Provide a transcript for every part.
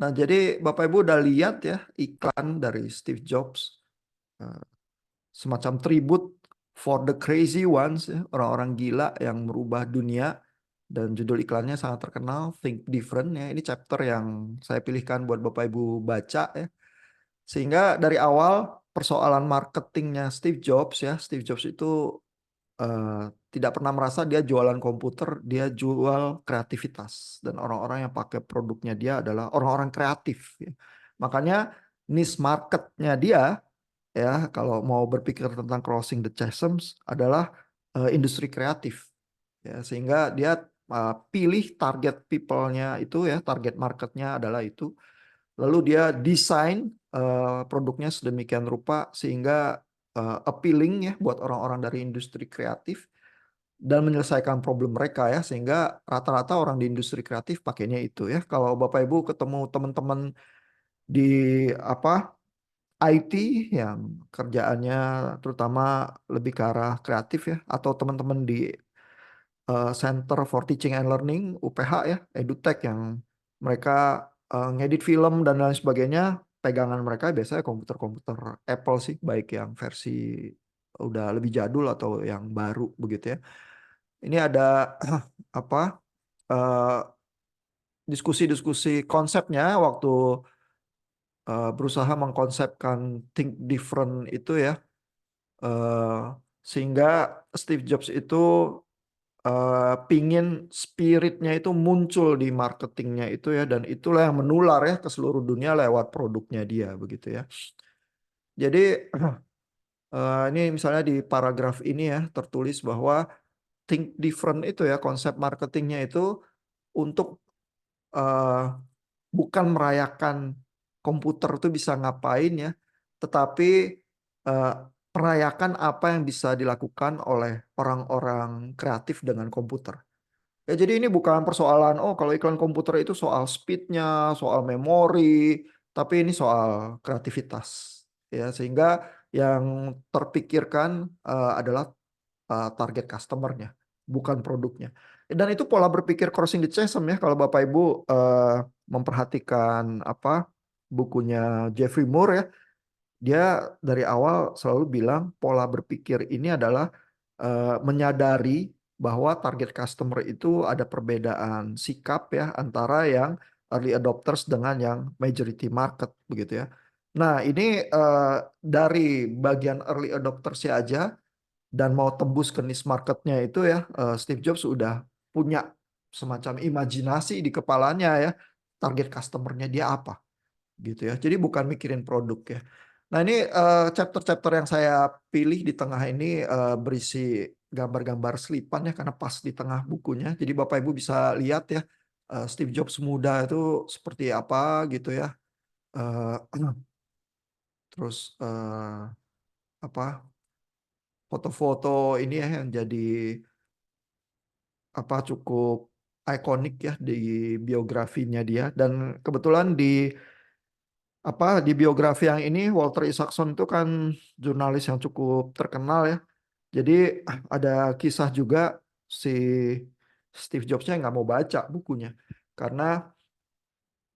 Nah, jadi Bapak Ibu udah lihat ya iklan dari Steve Jobs, eh, semacam tribute for the crazy ones, ya, orang-orang gila yang merubah dunia. Dan judul iklannya sangat terkenal, Think Different ya. Ini chapter yang saya pilihkan buat Bapak Ibu baca ya. Sehingga dari awal persoalan marketingnya Steve Jobs ya, Steve Jobs itu tidak pernah merasa dia jualan komputer, dia jual kreativitas. Dan orang-orang yang pakai produknya dia adalah orang-orang kreatif. Ya. Makanya niche marketnya dia ya kalau mau berpikir tentang crossing the chasms adalah industri kreatif. Ya, sehingga dia pilih target people-nya itu ya, target marketnya adalah itu. Lalu dia desain produknya sedemikian rupa sehingga appealing ya buat orang-orang dari industri kreatif dan menyelesaikan problem mereka ya, sehingga rata-rata orang di industri kreatif pakainya itu ya. Kalau Bapak Ibu ketemu teman-teman di apa IT yang kerjaannya terutama lebih ke arah kreatif ya, atau teman-teman di Center for Teaching and Learning UPH ya, EduTech yang mereka ngedit film dan lain sebagainya, pegangan mereka biasanya komputer-komputer Apple sih, baik yang versi udah lebih jadul atau yang baru begitu ya. Ini ada apa eh, diskusi-diskusi konsepnya waktu berusaha mengkonsepkan Think Different itu ya, eh, sehingga Steve Jobs itu pingin spiritnya itu muncul di marketingnya itu ya, dan itulah yang menular ya ke seluruh dunia lewat produknya dia begitu ya. Jadi ini misalnya di paragraf ini ya tertulis bahwa Think Different itu ya, konsep marketingnya itu untuk eh, bukan merayakan komputer itu bisa ngapain ya, tetapi eh, merayakan apa yang bisa dilakukan oleh orang-orang kreatif dengan komputer. Ya, jadi ini bukan persoalan, oh kalau iklan komputer itu soal speednya, soal memori, tapi ini soal kreativitas. Ya, sehingga yang terpikirkan adalah target customernya, bukan produknya. Dan itu pola berpikir crossing the chasm ya. Kalau Bapak Ibu memperhatikan apa bukunya Jeffrey Moore ya, dia dari awal selalu bilang pola berpikir ini adalah menyadari bahwa target customer itu ada perbedaan sikap ya antara yang early adopters dengan yang majority market begitu ya. Nah, ini dari bagian early adopters ya aja dan mau tembus ke niche marketnya itu ya, Steve Jobs sudah punya semacam imajinasi di kepalanya ya, target customernya dia apa gitu ya. Jadi bukan mikirin produk ya. Nah, ini chapter-chapter yang saya pilih di tengah ini berisi gambar-gambar selipan ya, karena pas di tengah bukunya. Jadi Bapak Ibu bisa lihat ya Steve Jobs muda itu seperti apa gitu ya. Eh, terus apa foto-foto ini ya yang jadi apa cukup ikonik ya di biografinya dia. Dan kebetulan di di biografi yang ini Walter Isaacson itu kan jurnalis yang cukup terkenal ya. Jadi ada kisah juga si Steve Jobsnya nggak mau baca bukunya karena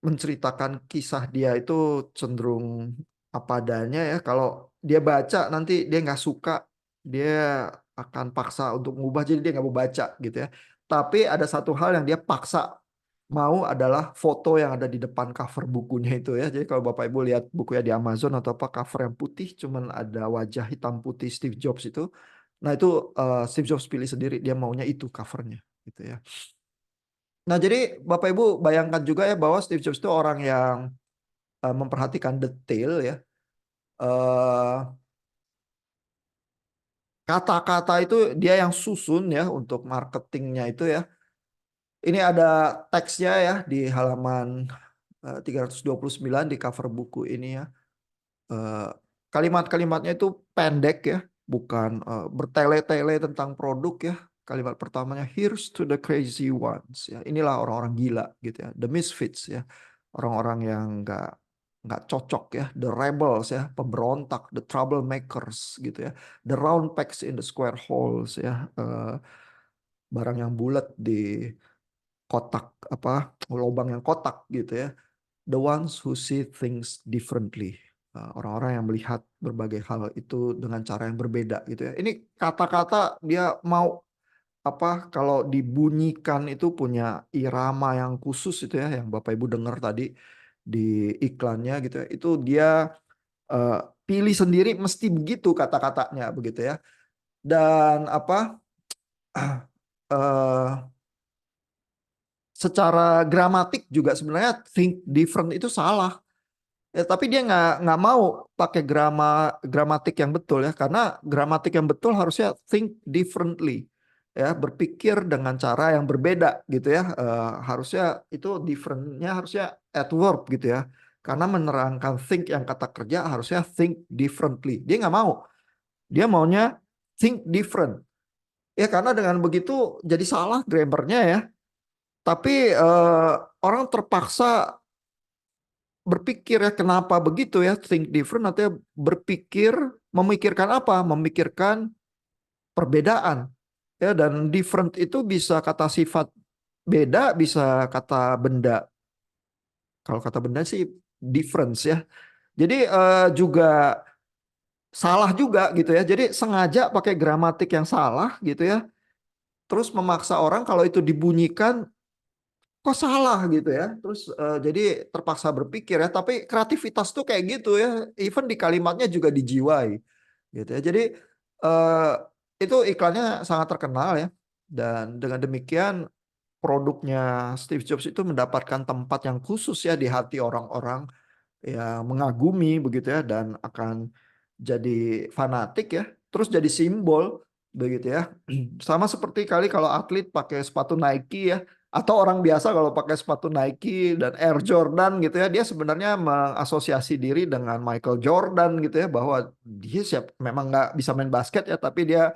menceritakan kisah dia itu cenderung apa adanya ya. Kalau dia baca nanti dia nggak suka, dia akan paksa untuk mengubah, jadi dia nggak mau baca gitu ya. Tapi ada satu hal yang dia paksa mau adalah foto yang ada di depan cover bukunya itu ya. Jadi kalau Bapak Ibu lihat bukunya di Amazon atau apa, cover yang putih cuman ada wajah hitam putih Steve Jobs itu. Nah, itu Steve Jobs pilih sendiri, dia maunya itu covernya gitu ya. Nah, jadi Bapak Ibu bayangkan juga ya bahwa Steve Jobs itu orang yang memperhatikan detail ya. Eh, Kata-kata itu dia yang susun ya untuk marketingnya itu ya. Ini ada teksnya ya di halaman 329 di cover buku ini ya. Eh, Kalimat-kalimatnya itu pendek ya, bukan bertele-tele tentang produk ya. Kalimat pertamanya, here's to the crazy ones ya. Inilah orang-orang gila gitu ya, the misfits ya, orang-orang yang nggak cocok ya, the rebels ya, pemberontak, the troublemakers gitu ya, the round pegs in the square holes ya, barang yang bulat di kotak apa lubang yang kotak gitu ya. the ones who see things differently. Orang-orang yang melihat berbagai hal itu dengan cara yang berbeda gitu ya. Ini kata-kata dia mau apa kalau dibunyikan itu punya irama yang khusus itu ya yang Bapak Ibu dengar tadi di iklannya gitu ya. Itu dia eh, pilih sendiri mesti begitu kata-katanya begitu ya. Dan apa eh, secara gramatik juga sebenarnya think different itu salah. Ya, tapi dia nggak mau pakai gramatik yang betul ya, karena gramatik yang betul harusnya think differently, ya berpikir dengan cara yang berbeda gitu ya. Harusnya itu differentnya harusnya adverb gitu ya, karena menerangkan think yang kata kerja harusnya think differently. Dia nggak mau, dia maunya think different. Ya karena dengan begitu jadi salah grammarnya ya. Tapi orang terpaksa berpikir ya kenapa begitu ya think different artinya berpikir memikirkan apa memikirkan perbedaan ya dan different itu bisa kata sifat beda bisa kata benda kalau kata benda sih difference ya jadi juga salah juga gitu ya jadi sengaja pakai gramatik yang salah gitu ya terus memaksa orang kalau itu dibunyikan kok salah gitu ya. Terus jadi terpaksa berpikir ya, tapi kreativitas tuh kayak gitu ya. Even di kalimatnya juga dijiwai gitu ya. Jadi eh, itu iklannya sangat terkenal ya. Dan dengan demikian produknya Steve Jobs itu mendapatkan tempat yang khusus ya di hati orang-orang yang mengagumi begitu ya dan akan jadi fanatik ya. Terus jadi simbol begitu ya. Sama seperti kali kalau atlet pakai sepatu Nike ya atau orang biasa kalau pakai sepatu Nike dan Air Jordan gitu ya, dia sebenarnya mengasosiasi diri dengan Michael Jordan gitu ya bahwa dia siap memang nggak bisa main basket ya tapi dia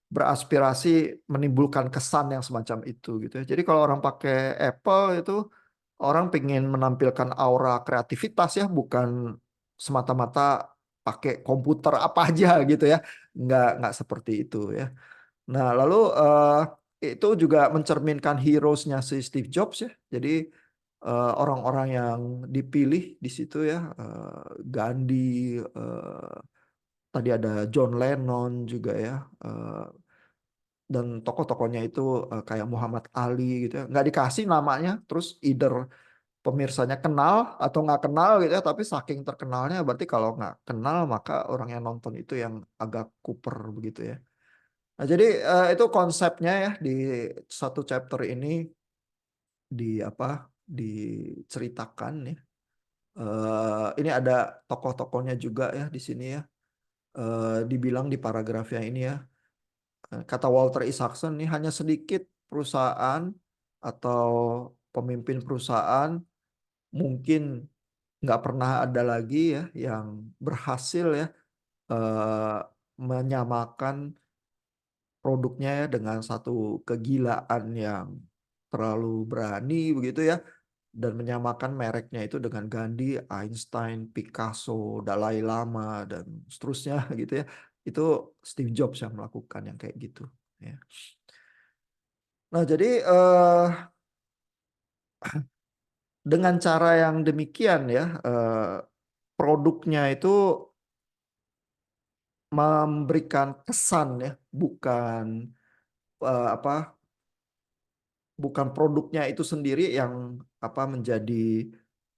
beraspirasi menimbulkan kesan yang semacam itu gitu ya. Jadi kalau orang pakai Apple itu orang pengen menampilkan aura kreativitas ya, bukan semata-mata pakai komputer apa aja gitu ya. Nggak seperti itu ya. Nah, lalu itu juga mencerminkan heroes-nya si Steve Jobs ya. Jadi orang-orang yang dipilih di situ ya, Gandhi, tadi ada John Lennon juga ya. Dan tokoh-tokohnya itu kayak Muhammad Ali gitu ya. Nggak dikasih namanya, terus either pemirsanya kenal atau nggak kenal gitu ya tapi saking terkenalnya berarti kalau nggak kenal maka orang yang nonton itu yang agak kuper begitu ya. Nah jadi itu konsepnya ya di satu chapter ini di apa diceritakan ya. Ini ada tokoh-tokohnya juga ya di sini ya. Dibilang di paragrafnya ini ya. Kata Walter Isaacson ini hanya sedikit perusahaan atau pemimpin perusahaan mungkin nggak pernah ada lagi ya yang berhasil ya eh, menyamakan produknya ya dengan satu kegilaan yang terlalu berani begitu ya dan menyamakan mereknya itu dengan Gandhi, Einstein, Picasso, Dalai Lama dan seterusnya gitu ya. Itu Steve Jobs yang melakukan yang kayak gitu ya. Nah, jadi dengan cara yang demikian ya produknya itu memberikan kesan ya, bukan apa, bukan produknya itu sendiri yang apa menjadi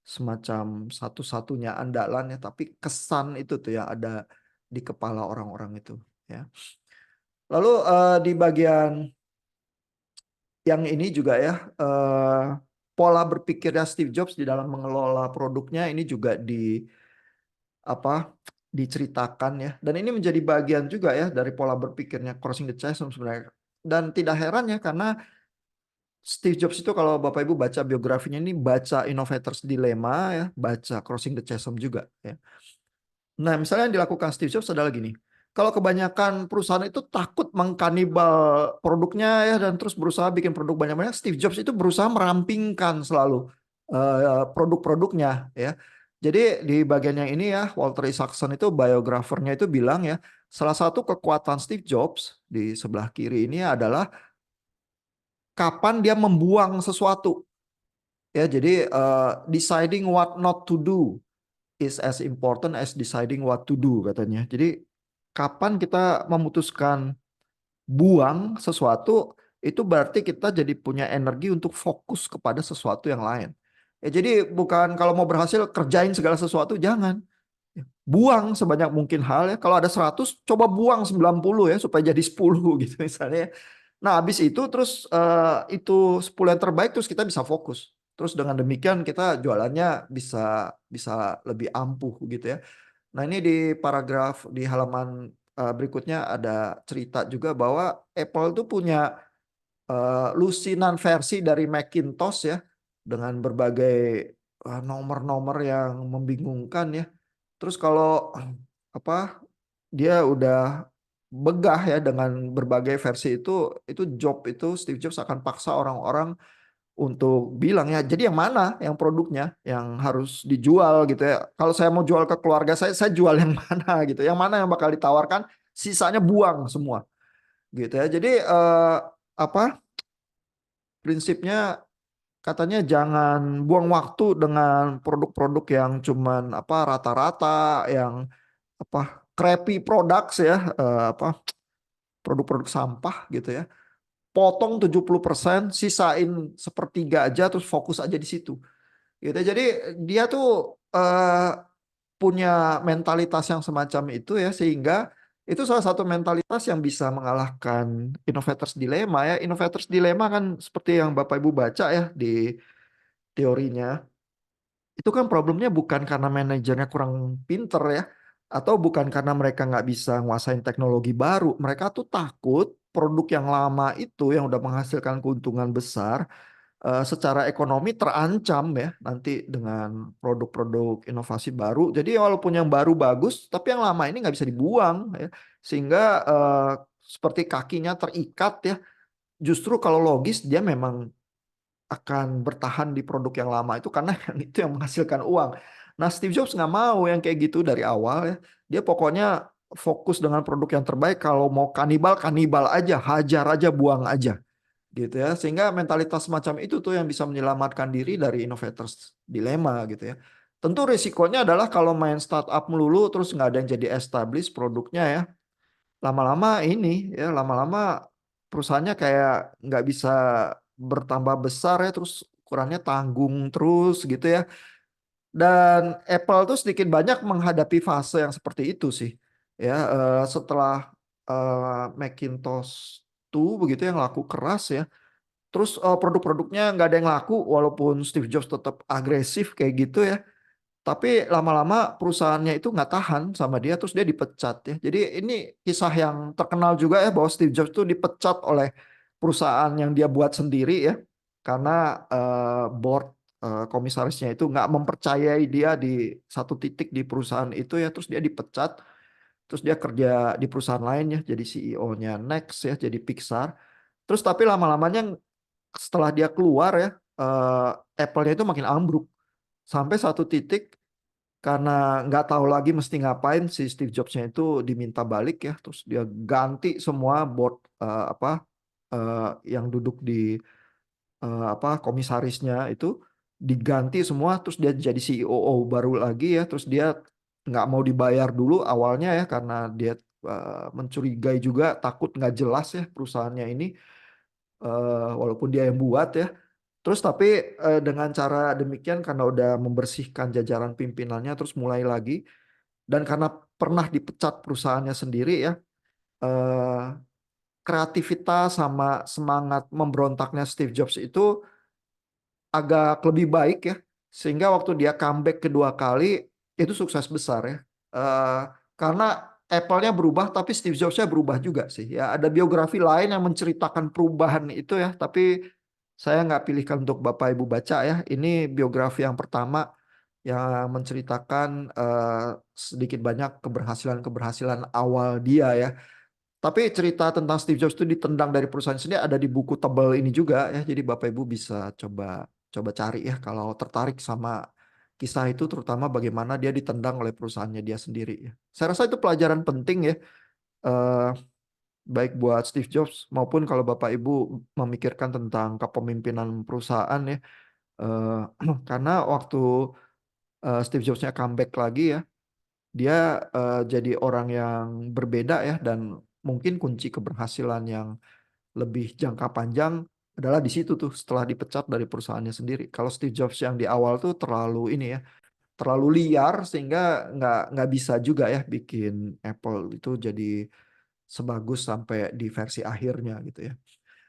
semacam satu-satunya andalan ya, tapi kesan itu tuh ya ada di kepala orang-orang itu ya. Lalu di bagian yang ini juga ya pola berpikirnya Steve Jobs di dalam mengelola produknya ini juga di apa diceritakan ya dan ini menjadi bagian juga ya dari pola berpikirnya Crossing the Chasm sebenarnya dan tidak heran ya karena Steve Jobs itu kalau Bapak Ibu baca biografinya ini baca Innovator's Dilemma ya baca Crossing the Chasm juga ya. Nah misalnya yang dilakukan Steve Jobs adalah gini kalau kebanyakan perusahaan itu takut mengkanibal produknya ya dan terus berusaha bikin produk banyak-banyak Steve Jobs itu berusaha merampingkan selalu produk-produknya ya. Jadi di bagian yang ini ya, Walter Isaacson itu biografernya itu bilang ya, salah satu kekuatan Steve Jobs di sebelah kiri ini adalah kapan dia membuang sesuatu. Ya, jadi deciding what not to do is as important as deciding what to do katanya. Jadi kapan kita memutuskan buang sesuatu itu berarti kita jadi punya energi untuk fokus kepada sesuatu yang lain. Ya, jadi bukan kalau mau berhasil kerjain segala sesuatu, jangan. Buang sebanyak mungkin hal ya. Kalau ada 100, coba buang 90 ya supaya jadi 10 gitu misalnya. Nah, habis itu terus itu 10 yang terbaik terus kita bisa fokus. Terus dengan demikian kita jualannya bisa bisa lebih ampuh gitu ya. Nah, ini di paragraf di halaman berikutnya ada cerita juga bahwa Apple tuh punya lusinan versi dari Macintosh ya dengan berbagai nomor-nomor yang membingungkan ya. Terus kalau apa dia udah begah ya dengan berbagai versi itu Steve Jobs akan paksa orang-orang untuk bilang ya, jadi yang mana yang produknya yang harus dijual gitu ya. Kalau saya mau jual ke keluarga saya jual yang mana gitu. Yang mana yang bakal ditawarkan, sisanya buang semua gitu ya. Jadi apa prinsipnya katanya jangan buang waktu dengan produk-produk yang cuman apa rata-rata, yang apa crappy products ya, apa produk-produk sampah gitu ya. Potong 70%, sisain sepertiga aja terus fokus aja di situ. Gitu. Jadi dia tuh punya mentalitas yang semacam itu ya, sehingga itu salah satu mentalitas yang bisa mengalahkan Innovators Dilemma ya. Innovators Dilemma kan seperti yang Bapak Ibu baca ya di teorinya. Itu kan problemnya bukan karena manajernya kurang pinter ya, atau bukan karena mereka nggak bisa nguasain teknologi baru. Mereka tuh takut produk yang lama itu yang udah menghasilkan keuntungan besar secara ekonomi terancam ya nanti dengan produk-produk inovasi baru. Jadi walaupun yang baru bagus, tapi yang lama ini nggak bisa dibuang ya, sehingga seperti kakinya terikat ya. Justru kalau logis dia memang akan bertahan di produk yang lama itu karena yang itu yang menghasilkan uang. Nah, Steve Jobs nggak mau yang kayak gitu dari awal ya. Dia pokoknya fokus dengan produk yang terbaik. Kalau mau kanibal, kanibal aja, hajar aja, buang aja gitu ya. Sehingga mentalitas semacam itu tuh yang bisa menyelamatkan diri dari innovators dilemma gitu ya. Tentu risikonya adalah kalau main startup melulu terus nggak ada yang jadi established produknya ya. Lama-lama ini ya, lama-lama perusahaannya kayak nggak bisa bertambah besar ya, terus ukurannya tanggung terus gitu ya. Dan Apple tuh sedikit banyak menghadapi fase yang seperti itu sih. Ya, setelah Macintosh tuh begitu yang laku keras ya. Terus produk-produknya nggak ada yang laku walaupun Steve Jobs tetap agresif kayak gitu ya. Tapi lama-lama perusahaannya itu nggak tahan sama dia, terus dia dipecat ya. Jadi ini kisah yang terkenal juga ya bahwa Steve Jobs itu dipecat oleh perusahaan yang dia buat sendiri ya, karena board komisarisnya itu nggak mempercayai dia di satu titik di perusahaan itu ya, terus dia dipecat, terus dia kerja di perusahaan lain ya, jadi CEO-nya Next ya, jadi Pixar. Terus tapi lama-lamanya setelah dia keluar ya, Apple-nya itu makin ambruk sampai satu titik karena nggak tahu lagi mesti ngapain si Steve Jobs-nya itu diminta balik ya, terus dia ganti semua board apa yang duduk di apa komisarisnya itu diganti semua, terus dia jadi CEO baru lagi ya, terus dia nggak mau dibayar dulu awalnya ya karena dia mencurigai juga, takut nggak jelas ya perusahaannya ini walaupun dia yang buat ya. Terus tapi dengan cara demikian karena udah membersihkan jajaran pimpinannya terus mulai lagi, dan karena pernah dipecat perusahaannya sendiri ya, eh, kreativitas sama semangat memberontaknya Steve Jobs itu agak lebih baik ya, sehingga waktu dia comeback kedua kali itu sukses besar ya. Eh, karena Apple-nya berubah tapi Steve Jobs-nya berubah juga sih ya. Ada biografi lain yang menceritakan perubahan itu ya, tapi saya nggak pilihkan untuk Bapak Ibu baca ya. Ini biografi yang pertama yang menceritakan sedikit banyak keberhasilan-keberhasilan awal dia ya. Tapi cerita tentang Steve Jobs itu ditendang dari perusahaan sendiri ada di buku tebal ini juga ya. Jadi Bapak Ibu bisa coba coba cari ya kalau tertarik sama kisah itu, terutama bagaimana dia ditendang oleh perusahaannya dia sendiri ya. Saya rasa itu pelajaran penting ya, eh, baik buat Steve Jobs maupun kalau Bapak Ibu memikirkan tentang kepemimpinan perusahaan ya. Eh, karena waktu Steve Jobs-nya comeback lagi ya, dia jadi orang yang berbeda ya, dan mungkin kunci keberhasilan yang lebih jangka panjang adalah di situ tuh setelah dipecat dari perusahaannya sendiri. Kalau Steve Jobs yang di awal tuh terlalu ini ya, terlalu liar sehingga nggak bisa juga ya bikin Apple itu jadi sebagus sampai di versi akhirnya gitu ya.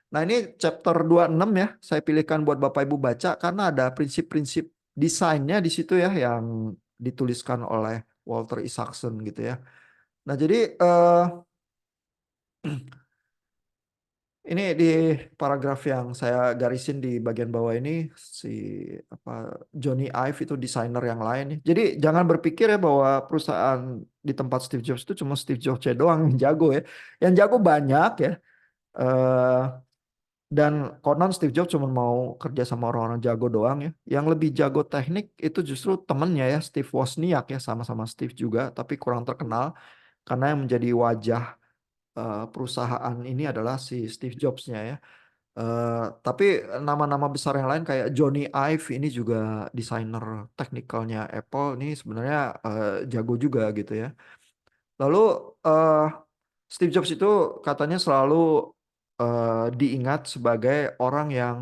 Nah, ini chapter 26 ya, saya pilihkan buat Bapak Ibu baca karena ada prinsip-prinsip desainnya di situ ya yang dituliskan oleh Walter Isaacson gitu ya. Nah, jadi ini di paragraf yang saya garisin di bagian bawah ini, si apa Johnny Ive itu desainer yang lain ya. Jadi jangan berpikir ya bahwa perusahaan di tempat Steve Jobs itu cuma Steve Jobs doang yang jago ya. Yang jago banyak ya. Eh, dan konon Steve Jobs cuma mau kerja sama orang-orang jago doang ya. Yang lebih jago teknik itu justru temennya ya, Steve Wozniak ya, sama-sama Steve juga, tapi kurang terkenal karena yang menjadi wajah perusahaan ini adalah si Steve Jobs-nya ya. Tapi nama-nama besar yang lain kayak Johnny Ive ini juga desainer teknikalnya Apple ini sebenarnya jago juga gitu ya. Lalu eh, Steve Jobs itu katanya selalu diingat sebagai orang yang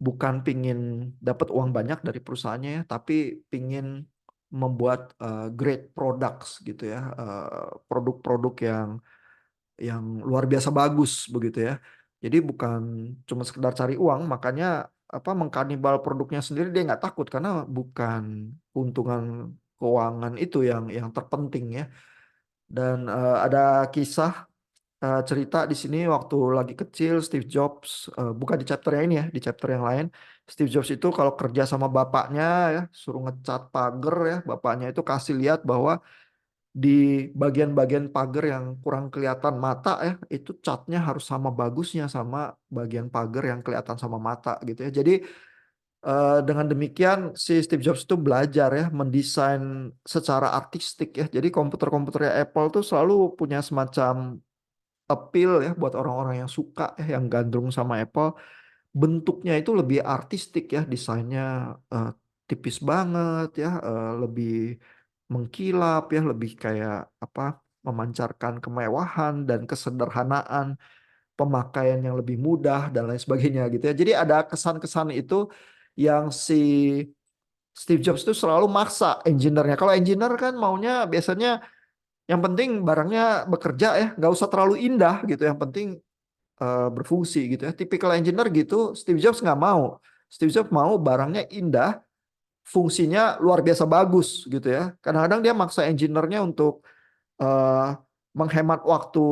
bukan pingin dapat uang banyak dari perusahaannya ya, tapi pingin membuat great products gitu ya, produk-produk yang luar biasa bagus begitu ya. Jadi bukan cuma sekedar cari uang, makanya apa mengkanibal produknya sendiri dia nggak takut karena bukan keuntungan keuangan itu yang terpenting ya. Dan ada kisah cerita di sini waktu lagi kecil Steve Jobs, bukan di chapter yang ini ya, di chapter yang lain. Steve Jobs itu kalau kerja sama bapaknya ya, suruh ngecat pagar ya, bapaknya itu kasih lihat bahwa di bagian-bagian pagar yang kurang kelihatan mata ya, itu catnya harus sama bagusnya sama bagian pagar yang kelihatan sama mata gitu ya. Jadi dengan demikian si Steve Jobs itu belajar ya mendesain secara artistik ya. Jadi komputer-komputernya Apple tuh selalu punya semacam appeal ya buat orang-orang yang suka ya, yang gandrung sama Apple. Bentuknya itu lebih artistik ya, desainnya eh, tipis banget ya, lebih mengkilap ya, lebih kayak apa, memancarkan kemewahan dan kesederhanaan, pemakaian yang lebih mudah dan lain sebagainya gitu ya. Jadi ada kesan-kesan itu yang si Steve Jobs itu selalu maksa engineer-nya. Kalau engineer kan maunya biasanya yang penting barangnya bekerja ya, nggak usah terlalu indah gitu. Yang penting berfungsi gitu ya. Tipikal engineer gitu, Steve Jobs nggak mau. Steve Jobs mau barangnya indah, fungsinya luar biasa bagus gitu ya. Kadang-kadang dia maksa engineer-nya untuk eh, menghemat waktu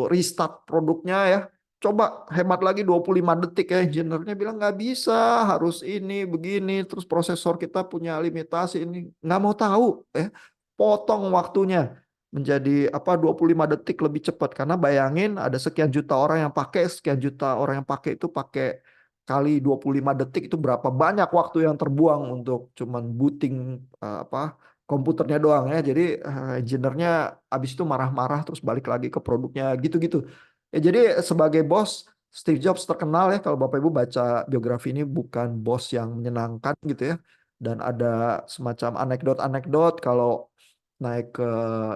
restart produknya ya. Coba hemat lagi 25 detik ya. Engineer-nya bilang nggak bisa, harus ini, begini. Terus prosesor kita punya limitasi ini. Nggak mau tahu ya. Potong waktunya menjadi apa 25 detik lebih cepat. Karena bayangin ada sekian juta orang yang pakai, sekian juta orang yang pakai itu pakai kali 25 detik itu berapa banyak waktu yang terbuang untuk cuman booting apa komputernya doang ya. Jadi engineer-nya abis itu marah-marah terus balik lagi ke produknya gitu-gitu. Ya, jadi sebagai bos Steve Jobs terkenal ya kalau Bapak Ibu baca biografi ini bukan bos yang menyenangkan gitu ya. Dan ada semacam anekdot-anekdot kalau naik ke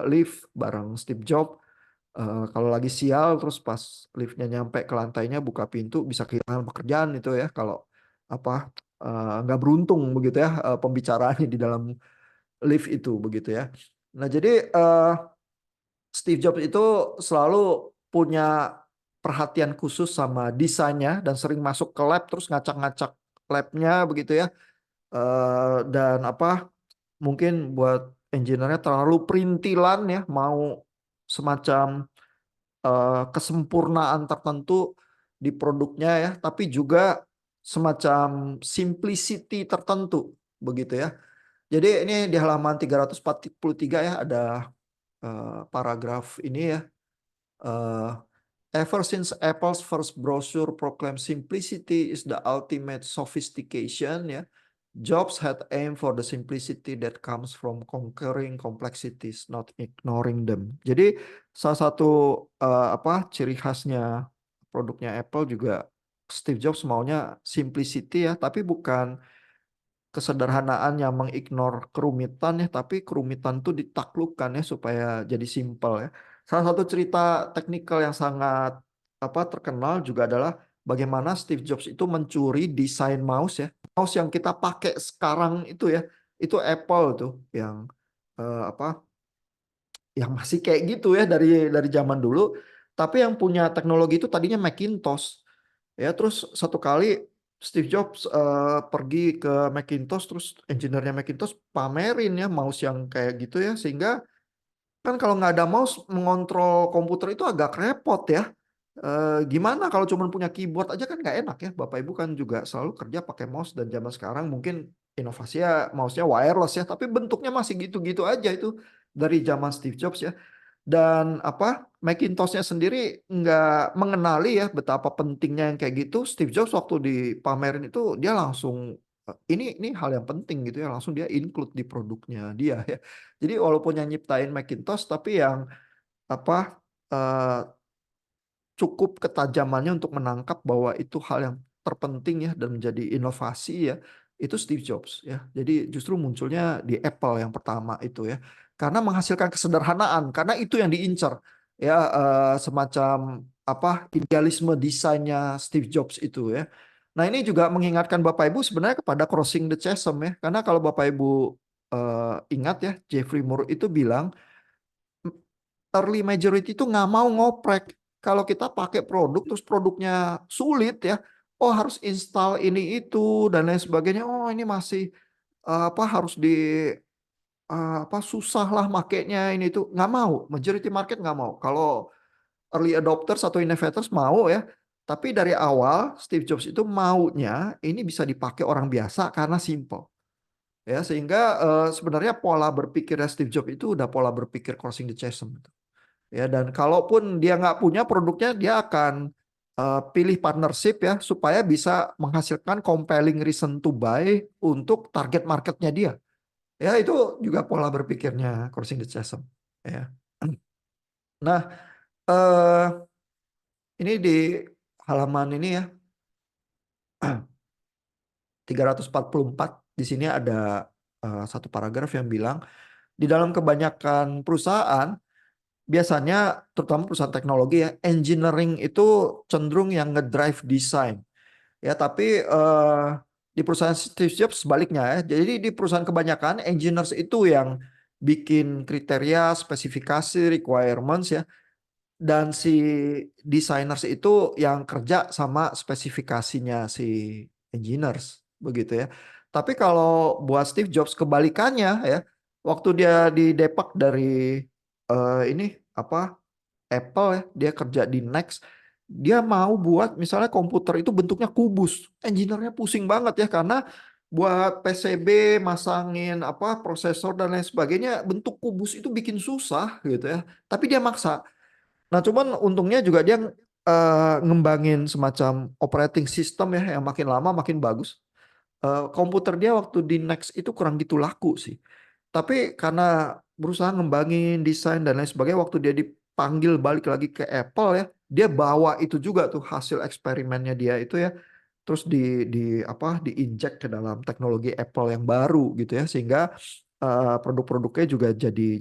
lift bareng Steve Jobs, kalau lagi sial terus pas liftnya nyampe ke lantainya buka pintu bisa kehilangan pekerjaan itu ya kalau apa nggak beruntung begitu ya pembicaraannya di dalam lift itu begitu ya. Nah, jadi Steve Jobs itu selalu punya perhatian khusus sama desainnya dan sering masuk ke lab terus ngacak-ngacak labnya begitu ya. Dan apa mungkin buat engineer-nya terlalu perintilan ya, mau semacam kesempurnaan tertentu di produknya ya, tapi juga semacam simplicity tertentu begitu ya. Jadi ini di halaman 343 ya ada paragraf ini ya. Eh, Ever since Apple's first brochure proclaimed simplicity is the ultimate sophistication, ya, Jobs had aimed for the simplicity that comes from conquering complexities, not ignoring them. Jadi salah satu apa ciri khasnya produknya Apple juga Steve Jobs maunya simplicity ya, tapi bukan kesederhanaan yang mengignore kerumitan ya, tapi kerumitan itu ditaklukkan ya supaya jadi simple ya. Salah satu cerita teknikal yang sangat terkenal juga adalah bagaimana Steve Jobs itu mencuri desain mouse ya. Mouse yang kita pakai sekarang itu ya, itu Apple tuh yang eh, apa yang masih kayak gitu ya dari zaman dulu. Tapi yang punya teknologi itu tadinya Macintosh. Ya, terus satu kali Steve Jobs pergi ke Macintosh, terus engineer-nya Macintosh pamerin ya mouse yang kayak gitu ya, sehingga kan kalau nggak ada mouse mengontrol komputer itu agak repot ya. Gimana kalau cuma punya keyboard aja kan nggak enak ya. Bapak Ibu kan juga selalu kerja pakai mouse dan zaman sekarang mungkin inovasinya mouse-nya wireless ya, tapi bentuknya masih gitu-gitu aja itu dari zaman Steve Jobs ya. Dan Macintosh-nya sendiri nggak mengenali ya betapa pentingnya yang kayak gitu. Steve Jobs waktu dipamerin itu dia langsung ini hal yang penting gitu ya, langsung dia include di produknya dia ya. Jadi walaupun yang nyiptain Macintosh tapi yang apa eh, cukup ketajamannya untuk menangkap bahwa itu hal yang terpenting ya dan menjadi inovasi ya, itu Steve Jobs ya. Jadi justru munculnya di Apple yang pertama itu ya, karena menghasilkan kesederhanaan, karena itu yang diincar ya, semacam idealisme desainnya Steve Jobs itu ya. Nah, ini juga mengingatkan Bapak Ibu sebenarnya kepada Crossing the Chasm ya, karena kalau Bapak Ibu ingat ya, Jeffrey Moore itu bilang early majority itu nggak mau ngoprek. Kalau kita pakai produk terus produknya sulit ya, oh harus install ini itu dan lain sebagainya. Oh ini masih harus di susah lah makainya ini itu, nggak mau. Majority market nggak mau. Kalau early adopters atau innovators mau ya. Tapi dari awal Steve Jobs itu maunya ini bisa dipakai orang biasa karena simple. Ya, sehingga sebenarnya pola berpikirnya Steve Jobs itu udah pola berpikir crossing the chasm. Ya, dan kalaupun dia nggak punya produknya, dia akan pilih partnership ya supaya bisa menghasilkan compelling reason to buy untuk target marketnya dia. Ya, itu juga pola berpikirnya Crossing the Chasm. Ya. Nah, eh, ini di halaman ini ya 344 di sini ada satu paragraf yang bilang di dalam kebanyakan perusahaan biasanya terutama perusahaan teknologi ya, engineering itu cenderung yang ngedrive desain. Ya, tapi di perusahaan Steve Jobs sebaliknya ya. Jadi di perusahaan kebanyakan engineers itu yang bikin kriteria, spesifikasi, requirements ya. Dan si designers itu yang kerja sama spesifikasinya si engineers begitu ya. Tapi kalau buat Steve Jobs kebalikannya ya, waktu dia didepak dari ini Apple ya, dia kerja di Next, dia mau buat misalnya komputer itu bentuknya kubus. Engineer-nya pusing banget ya karena buat PCB, masangin prosesor dan lain sebagainya, bentuk kubus itu bikin susah gitu ya. Tapi dia maksa. Nah, cuman untungnya juga dia ngembangin semacam operating system ya yang makin lama makin bagus. Komputer dia waktu di Next itu kurang gitu laku sih. Tapi karena berusaha ngembangin desain dan lain sebagainya, waktu dia dipanggil balik lagi ke Apple ya, dia bawa itu juga tuh hasil eksperimennya dia itu ya, terus di diinjek ke dalam teknologi Apple yang baru gitu ya, sehingga produk-produknya juga jadi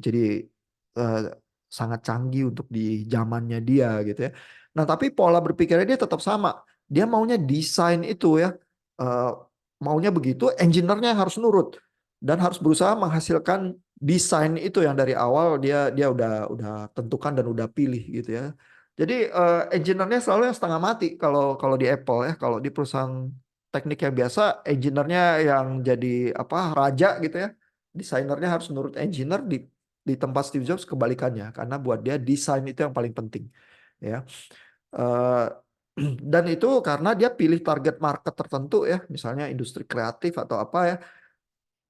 eh, sangat canggih untuk di zamannya dia gitu ya. Nah, tapi pola berpikirnya dia tetap sama. Dia maunya desain itu ya, eh, maunya begitu, engineer-nya harus nurut dan harus berusaha menghasilkan desain itu yang dari awal dia udah tentukan dan udah pilih gitu ya. Jadi engineer-nya selalu yang setengah mati kalau kalau di Apple ya. Kalau di perusahaan teknik yang biasa, engineer-nya yang jadi raja gitu ya. Desainernya harus nurut engineer. Di tempat Steve Jobs kebalikannya, karena buat dia desain itu yang paling penting ya. Eh, dan itu karena dia pilih target market tertentu ya, misalnya industri kreatif atau apa ya.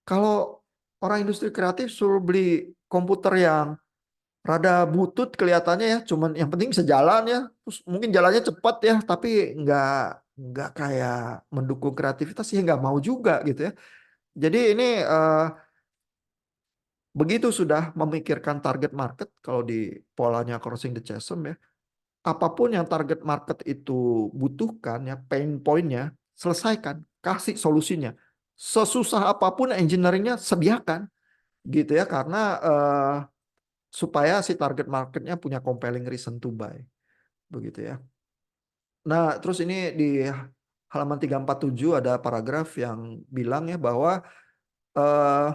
Kalau orang industri kreatif suruh beli komputer yang rada butut kelihatannya ya, cuman yang penting bisa jalan ya, terus mungkin jalannya cepat ya, tapi nggak kayak mendukung kreativitas sih, nggak mau juga gitu ya. Jadi ini begitu sudah memikirkan target market kalau di polanya Crossing the Chasm ya, apapun yang target market itu butuhkan ya, pain point-nya selesaikan, kasih solusinya. Sesusah apapun engineering-nya sediakan gitu ya, karena supaya si target marketnya punya compelling reason to buy begitu ya. Nah, terus ini di halaman 347 ada paragraf yang bilang ya bahwa eh,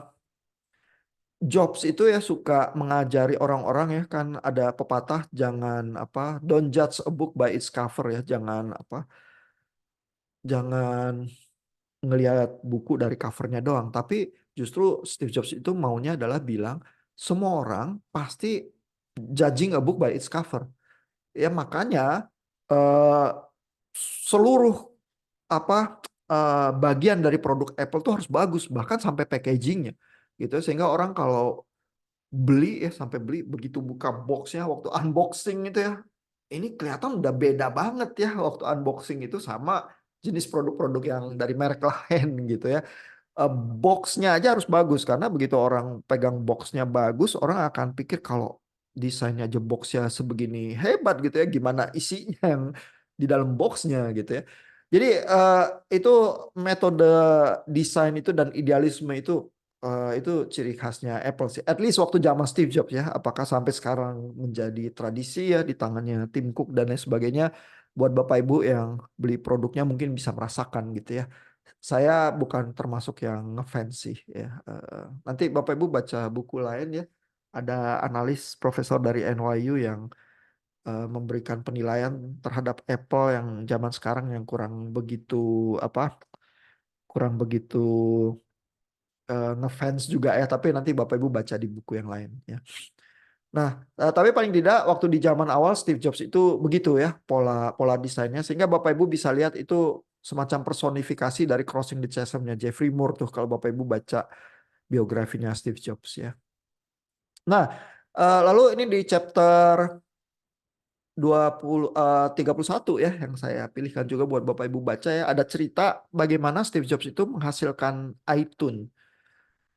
Jobs itu ya suka mengajari orang-orang ya, kan ada pepatah, jangan apa, don't judge a book by its cover ya, jangan apa, jangan ngelihat buku dari covernya doang, tapi justru Steve Jobs itu maunya adalah bilang semua orang pasti judging a book by its cover. Ya makanya eh, seluruh apa bagian dari produk Apple tuh harus bagus, bahkan sampai packagingnya gitu, sehingga orang kalau beli ya, sampai beli begitu buka boxnya waktu unboxing itu ya, ini kelihatan udah beda banget ya waktu unboxing itu sama jenis produk-produk yang dari merek lain gitu ya. Boxnya aja harus bagus, karena begitu orang pegang boxnya bagus, orang akan pikir kalau desainnya aja boxnya sebegini hebat gitu ya, gimana isinya yang di dalam boxnya gitu ya. Jadi itu metode desain itu dan idealisme itu ciri khasnya Apple sih. At least waktu zaman Steve Jobs ya. Apakah sampai sekarang menjadi tradisi ya di tangannya Tim Cook dan lain sebagainya. Buat Bapak Ibu yang beli produknya mungkin bisa merasakan gitu ya. Saya bukan termasuk yang ngefans sih ya. Nanti Bapak Ibu baca buku lain ya. Ada analis profesor dari NYU yang memberikan penilaian terhadap Apple yang zaman sekarang yang kurang begitu ngefans juga ya. Tapi nanti Bapak Ibu baca di buku yang lain ya. Nah, tapi paling tidak waktu di zaman awal Steve Jobs itu begitu ya pola pola desainnya, sehingga Bapak Ibu bisa lihat itu semacam personifikasi dari Crossing the Chasm-nya Jeffrey Moore tuh kalau Bapak Ibu baca biografinya Steve Jobs ya. Nah, lalu ini di chapter 31 ya yang saya pilihkan juga buat Bapak Ibu baca ya, ada cerita bagaimana Steve Jobs itu menghasilkan iTunes.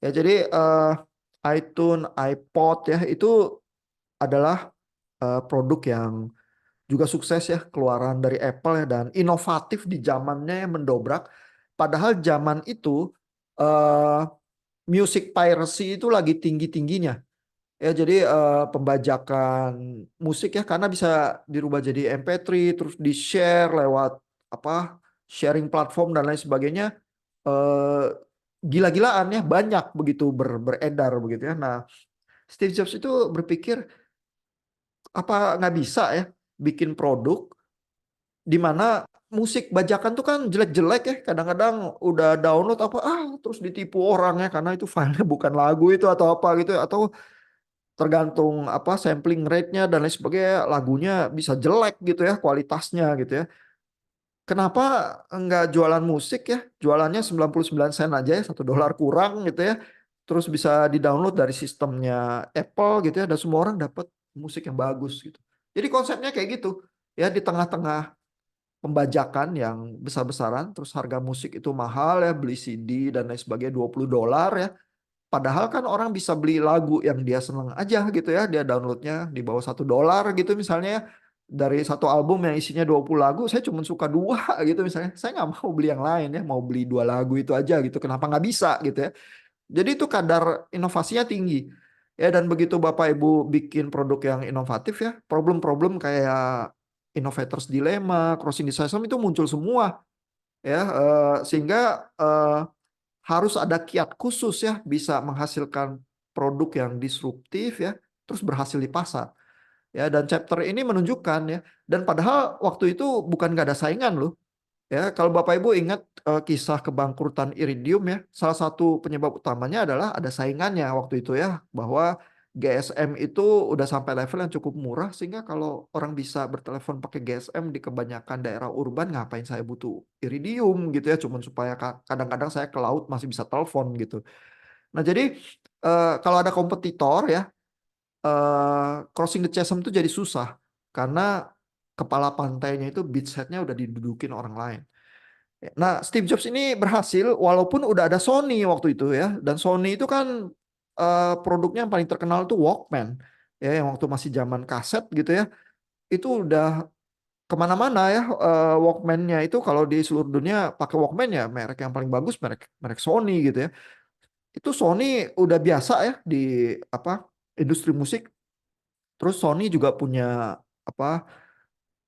Ya jadi iTunes, iPod ya itu adalah produk yang juga sukses ya, keluaran dari Apple ya, dan inovatif di zamannya yang mendobrak. Padahal zaman itu eh, music piracy itu lagi tinggi-tingginya. Ya jadi pembajakan musik ya, karena bisa dirubah jadi MP3 terus di-share lewat apa, sharing platform dan lain sebagainya. eh, Gila-gilaan ya, banyak begitu beredar begitu ya. Nah, Steve Jobs itu berpikir apa nggak bisa ya bikin produk di mana musik bajakan tuh kan jelek-jelek ya, kadang-kadang udah download apa terus ditipu orang ya, karena itu filenya bukan lagu itu atau apa gitu ya, atau tergantung apa sampling rate-nya dan lain sebagainya, lagunya bisa jelek gitu ya kualitasnya gitu ya. Kenapa nggak jualan musik ya, jualannya 99 sen aja ya, $1 kurang gitu ya, terus bisa di-download dari sistemnya Apple gitu ya, dan semua orang dapat musik yang bagus gitu. Jadi konsepnya kayak gitu ya, di tengah-tengah pembajakan yang besar-besaran, terus harga musik itu mahal ya, beli CD dan lain sebagainya $20 ya. Padahal kan orang bisa beli lagu yang dia seneng aja gitu ya, dia downloadnya di bawah $1 gitu misalnya ya. Dari satu album yang isinya 20 lagu, saya cuma suka dua gitu misalnya. Saya nggak mau beli yang lain ya, mau beli dua lagu itu aja gitu. Kenapa nggak bisa gitu ya. Jadi itu kadar inovasinya tinggi. Ya dan begitu Bapak Ibu bikin produk yang inovatif ya, problem-problem kayak Innovator's Dilemma, Crossing the Chasm itu muncul semua ya, sehingga harus ada kiat khusus ya bisa menghasilkan produk yang disruptif ya, terus berhasil di pasar. Ya dan chapter ini menunjukkan ya, dan padahal waktu itu bukan nggak ada saingan loh. Ya, kalau Bapak Ibu ingat kisah kebangkrutan Iridium ya, salah satu penyebab utamanya adalah ada saingannya waktu itu ya, bahwa GSM itu udah sampai level yang cukup murah, sehingga kalau orang bisa bertelepon pakai GSM di kebanyakan daerah urban, ngapain saya butuh Iridium gitu ya, cuman supaya kadang-kadang saya ke laut masih bisa telepon gitu. Nah, jadi kalau ada kompetitor ya, crossing the chasm itu jadi susah karena kepala pantainya itu beachheadnya udah didudukin orang lain. Nah, Steve Jobs ini berhasil walaupun udah ada Sony waktu itu ya. Dan Sony itu kan produknya yang paling terkenal itu Walkman. Ya, yang waktu masih zaman kaset gitu ya. itu udah kemana-mana ya, Walkman-nya itu kalau di seluruh dunia pakai Walkman ya merek yang paling bagus merek merek Sony gitu ya. Itu Sony udah biasa ya di apa industri musik. Terus Sony juga punya apa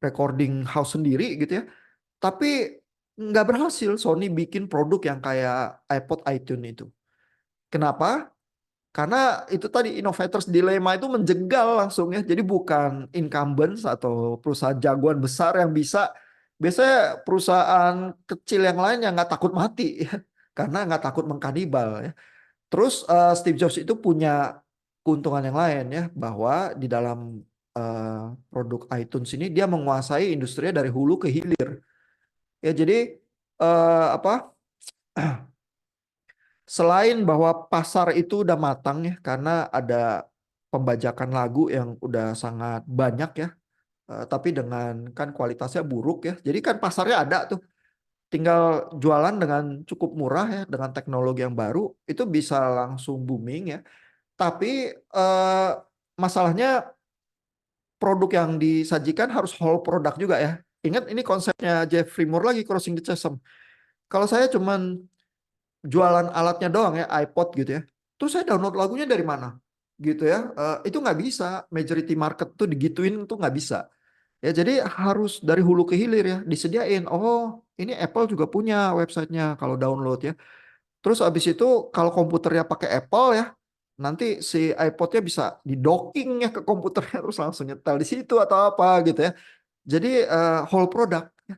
recording house sendiri gitu ya. Tapi nggak berhasil Sony bikin produk yang kayak iPod iTunes itu. Kenapa? Karena itu tadi innovators dilemma itu menjegal langsung ya. Jadi bukan incumbents atau perusahaan jagoan besar yang bisa. Biasanya perusahaan kecil yang lain yang nggak takut mati ya. Karena nggak takut mengkanibal ya. Terus Steve Jobs itu punya keuntungan yang lain ya. Bahwa di dalam eh, produk iTunes ini dia menguasai industrinya dari hulu ke hilir. Ya jadi apa? Selain bahwa pasar itu udah matang ya, karena ada pembajakan lagu yang udah sangat banyak ya, tapi dengan kan kualitasnya buruk ya. Jadi kan pasarnya ada tuh, tinggal jualan dengan cukup murah ya, dengan teknologi yang baru itu bisa langsung booming ya. Tapi eh, masalahnya produk yang disajikan harus whole product juga ya. Ingat ini konsepnya Jeffrey Moore lagi Crossing the Chasm. Kalau saya cuman jualan alatnya doang ya iPod gitu ya terus saya download lagunya dari mana gitu ya. Itu nggak bisa, majority market tuh digituin tuh nggak bisa ya. Jadi harus dari hulu ke hilir ya disediain. Oh, ini Apple juga punya websitenya kalau download ya. Terus abis itu kalau komputernya pakai Apple ya, nanti si iPodnya bisa di docking ya ke komputernya terus langsung nyetel di situ atau apa gitu ya. Jadi whole product ya.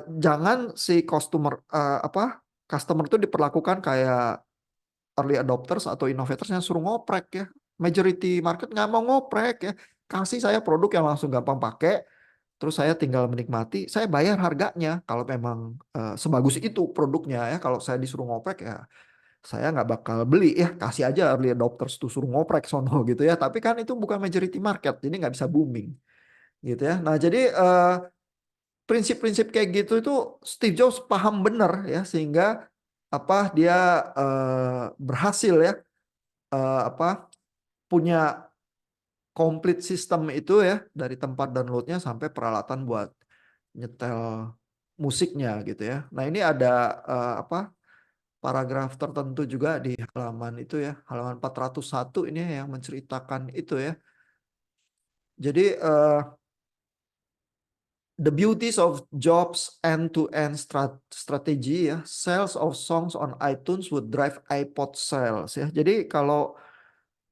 Jangan si customer itu diperlakukan kayak early adopters atau innovators yang suruh ngoprek ya. Majority market nggak mau ngoprek ya. Kasih saya produk yang langsung gampang pakai, terus saya tinggal menikmati. Saya bayar harganya kalau memang sebagus itu produknya ya. Kalau saya disuruh ngoprek ya, saya nggak bakal beli ya. Kasih aja early adopters tuh suruh ngoprek sono gitu ya. Tapi kan itu bukan majority market, jadi nggak bisa booming gitu ya. Nah jadi prinsip-prinsip kayak gitu itu Steve Jobs paham benar ya sehingga apa dia berhasil ya apa punya komplit sistem itu ya dari tempat downloadnya sampai peralatan buat nyetel musiknya gitu ya. Nah ini ada apa paragraf tertentu juga di halaman itu ya, halaman 401 ini yang menceritakan itu ya. Jadi the beauties of Jobs end-to-end strategy ya, sales of songs on iTunes would drive iPod sales ya. Jadi kalau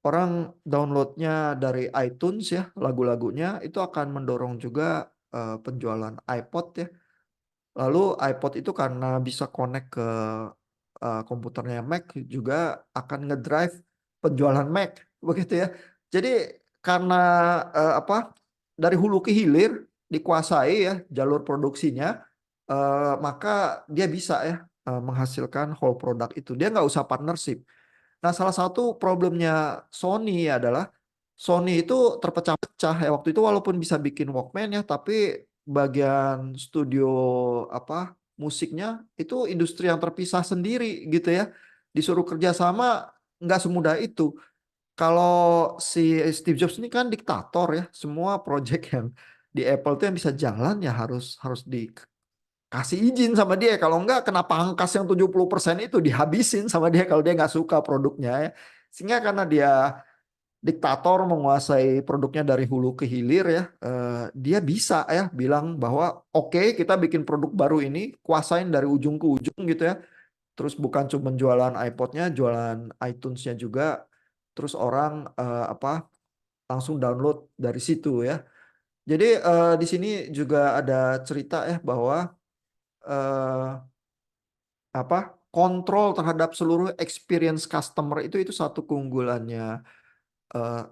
orang downloadnya dari iTunes ya, lagu-lagunya itu akan mendorong juga penjualan iPod ya. Lalu iPod itu karena bisa connect ke komputernya Mac juga akan ngedrive penjualan Mac begitu ya. Jadi karena apa dari hulu ke hilir dikuasai ya jalur produksinya, maka dia bisa ya menghasilkan whole product itu. Dia nggak usah partnership. Nah, salah satu problemnya Sony adalah Sony itu terpecah-pecah ya waktu itu walaupun bisa bikin Walkman ya, tapi bagian studio apa musiknya itu industri yang terpisah sendiri gitu ya. Disuruh kerjasama nggak semudah itu. Kalau si Steve Jobs ini kan diktator ya, semua project yang di Apple itu yang bisa jalan ya harus harus kasih izin sama dia. Kalau enggak kena pangkas yang 70% itu dihabisin sama dia kalau dia nggak suka produknya ya. Sehingga karena dia diktator menguasai produknya dari hulu ke hilir ya, dia bisa ya bilang bahwa oke, kita bikin produk baru ini kuasain dari ujung ke ujung gitu ya. Terus bukan cuma jualan iPodnya, jualan iTunes-nya juga. Terus orang apa langsung download dari situ ya. Jadi di sini juga ada cerita ya bahwa eh, apa kontrol terhadap seluruh experience customer itu satu keunggulannya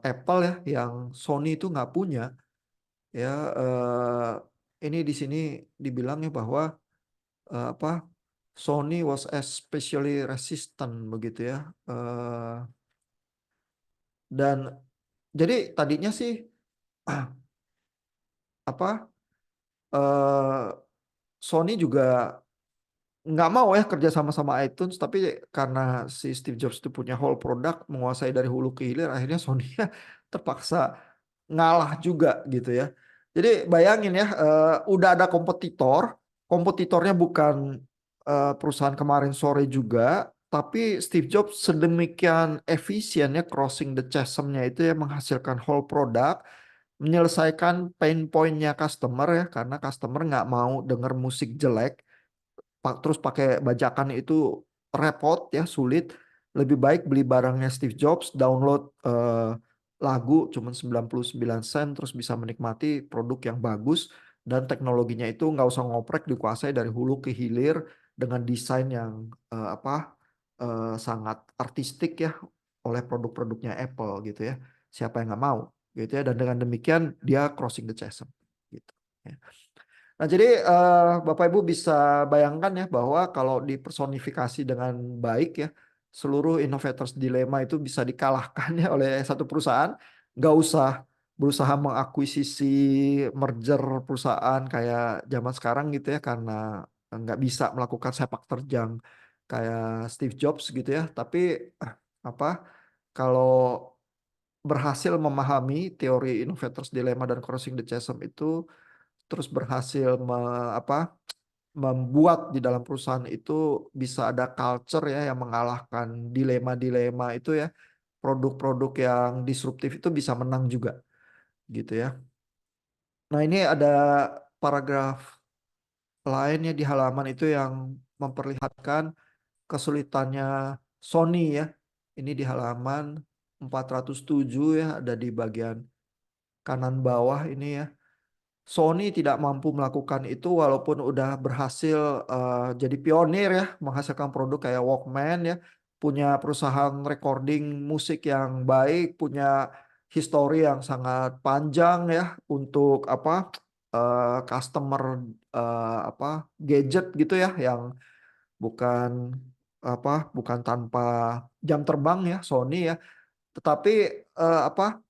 Apple ya yang Sony itu nggak punya ya. Ini di sini dibilangnya bahwa apa Sony was especially resistant begitu ya. Dan jadi tadinya sih apa Sony juga nggak mau ya kerja sama iTunes, tapi karena si Steve Jobs itu punya whole product menguasai dari hulu ke hilir akhirnya Sony terpaksa ngalah juga gitu ya. Jadi bayangin ya, udah ada kompetitor, kompetitornya bukan perusahaan kemarin sore juga, tapi Steve Jobs sedemikian efisiennya crossing the chasm-nya itu ya menghasilkan whole product, menyelesaikan pain point-nya customer ya, karena customer nggak mau denger musik jelek, terus pakai bajakan itu repot ya, sulit. Lebih baik beli barangnya Steve Jobs, download lagu cuma 99 sen, terus bisa menikmati produk yang bagus dan teknologinya itu nggak usah ngoprek, dikuasai dari hulu ke hilir dengan desain yang sangat artistik ya oleh produk-produknya Apple gitu ya. Siapa yang nggak mau gitu ya, dan dengan demikian dia crossing the chasm gitu ya. Nah, jadi Bapak Ibu bisa bayangkan ya bahwa kalau dipersonifikasi dengan baik ya, seluruh innovators dilema itu bisa dikalahkan ya oleh satu perusahaan. Nggak usah berusaha mengakuisisi merger perusahaan kayak zaman sekarang gitu ya, karena nggak bisa melakukan sepak terjang kayak Steve Jobs gitu ya. Tapi apa kalau berhasil memahami teori innovators dilemma dan crossing the chasm itu, terus berhasil membuat di dalam perusahaan itu bisa ada culture ya yang mengalahkan dilema-dilema itu ya, produk-produk yang disruptif itu bisa menang juga gitu ya. Nah, ini ada paragraf lainnya di halaman itu yang memperlihatkan kesulitannya Sony ya. Ini di halaman 407 ya, ada di bagian kanan bawah ini ya. Sony tidak mampu melakukan itu walaupun udah berhasil jadi pionir ya, menghasilkan produk kayak Walkman ya, punya perusahaan recording musik yang baik, punya histori yang sangat panjang ya untuk customer apa gadget gitu ya, yang bukan bukan tanpa jam terbang ya Sony ya, tetapi apa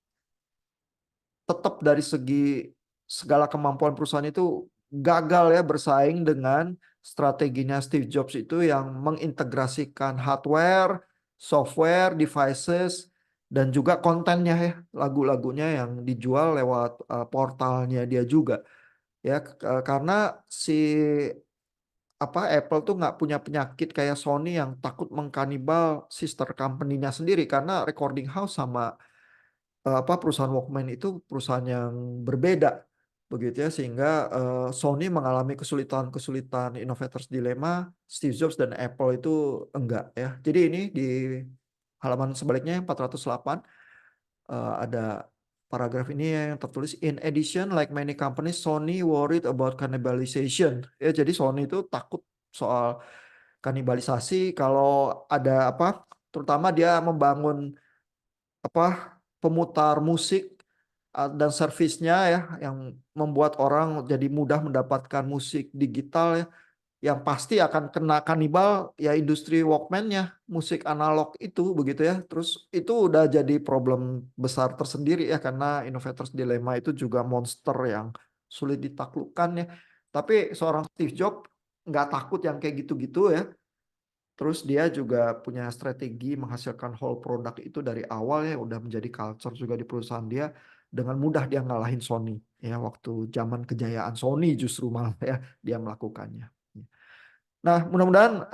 tetap dari segi segala kemampuan perusahaan itu gagal ya bersaing dengan strateginya Steve Jobs itu yang mengintegrasikan hardware, software, devices, dan juga kontennya ya, lagu-lagunya yang dijual lewat portalnya dia juga ya. Karena si Apple tuh nggak punya penyakit kayak Sony yang takut mengkanibal sister company-nya sendiri, karena recording house sama perusahaan Walkman itu perusahaan yang berbeda begitu ya, sehingga Sony mengalami kesulitan-kesulitan innovators dilemma, Steve Jobs dan Apple itu enggak ya. Jadi ini di halaman sebaliknya 408 ada paragraf ini yang tertulis, in addition like many companies Sony worried about cannibalization ya. Jadi Sony itu takut soal kanibalisasi kalau ada terutama dia membangun apa pemutar musik dan servisnya ya, yang membuat orang jadi mudah mendapatkan musik digital ya, yang pasti akan kena kanibal ya industri Walkman-nya, musik analog itu begitu ya. Terus itu udah jadi problem besar tersendiri ya, karena Innovators Dilemma itu juga monster yang sulit ditaklukkan ya. Tapi seorang Steve Jobs nggak takut yang kayak gitu-gitu ya. Terus dia juga punya strategi menghasilkan whole product itu dari awal ya, udah menjadi culture juga di perusahaan dia. Dengan mudah dia ngalahin Sony ya, waktu zaman kejayaan Sony justru malah ya dia melakukannya. Nah, mudah-mudahan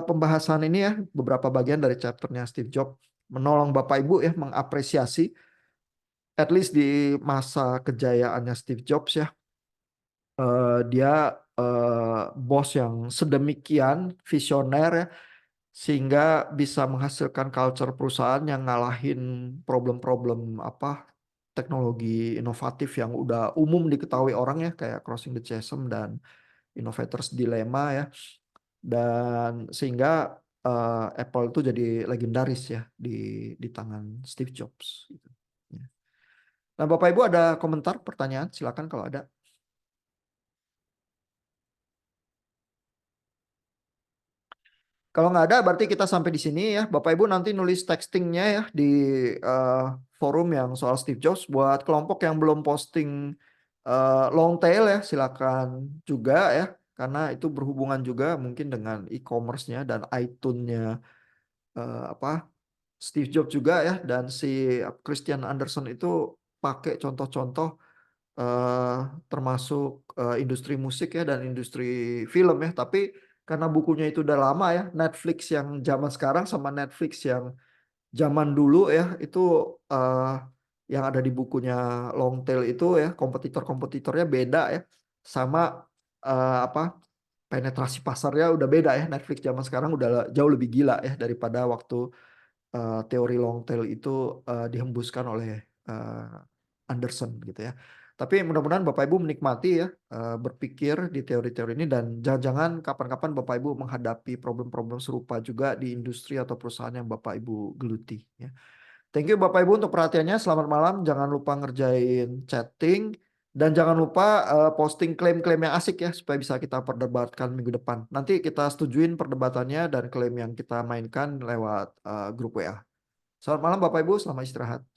pembahasan ini ya, beberapa bagian dari chapternya Steve Jobs menolong Bapak Ibu ya mengapresiasi at least di masa kejayaannya Steve Jobs ya, dia bos yang sedemikian visioner ya, sehingga bisa menghasilkan culture perusahaan yang ngalahin problem-problem teknologi inovatif yang udah umum diketahui orang ya, kayak Crossing the Chasm dan Innovators Dilemma ya, dan sehingga Apple itu jadi legendaris ya di tangan Steve Jobs gitu. Ya. Nah, Bapak Ibu ada komentar, pertanyaan, silakan kalau ada. Kalau nggak ada, berarti kita sampai di sini ya. Bapak Ibu nanti nulis textingnya ya di eh, forum yang soal Steve Jobs. Buat kelompok yang belum posting long tail ya, silakan juga ya. Karena itu berhubungan juga mungkin dengan e-commerce-nya dan iTunes-nya eh, apa Steve Jobs juga ya. Dan si Christian Anderson itu pakai contoh-contoh eh, termasuk industri musik ya dan industri film ya. Tapi karena bukunya itu udah lama ya, Netflix yang zaman sekarang sama Netflix yang zaman dulu ya itu eh, yang ada di bukunya Longtail itu ya kompetitor-kompetitornya beda ya, sama apa penetrasi pasarnya udah beda ya. Netflix zaman sekarang udah jauh lebih gila ya daripada waktu teori long tail itu dihembuskan oleh Anderson gitu ya. Tapi mudah-mudahan Bapak Ibu menikmati ya berpikir di teori-teori ini, dan jangan-jangan kapan-kapan Bapak Ibu menghadapi problem-problem serupa juga di industri atau perusahaan yang Bapak Ibu geluti ya. Thank you Bapak Ibu untuk perhatiannya. Selamat malam. Jangan lupa ngerjain chatting dan jangan lupa posting klaim-klaim yang asik ya supaya bisa kita perdebatkan minggu depan. Nanti kita setujuin perdebatannya dan klaim yang kita mainkan lewat grup WA. Selamat malam Bapak Ibu, selamat istirahat.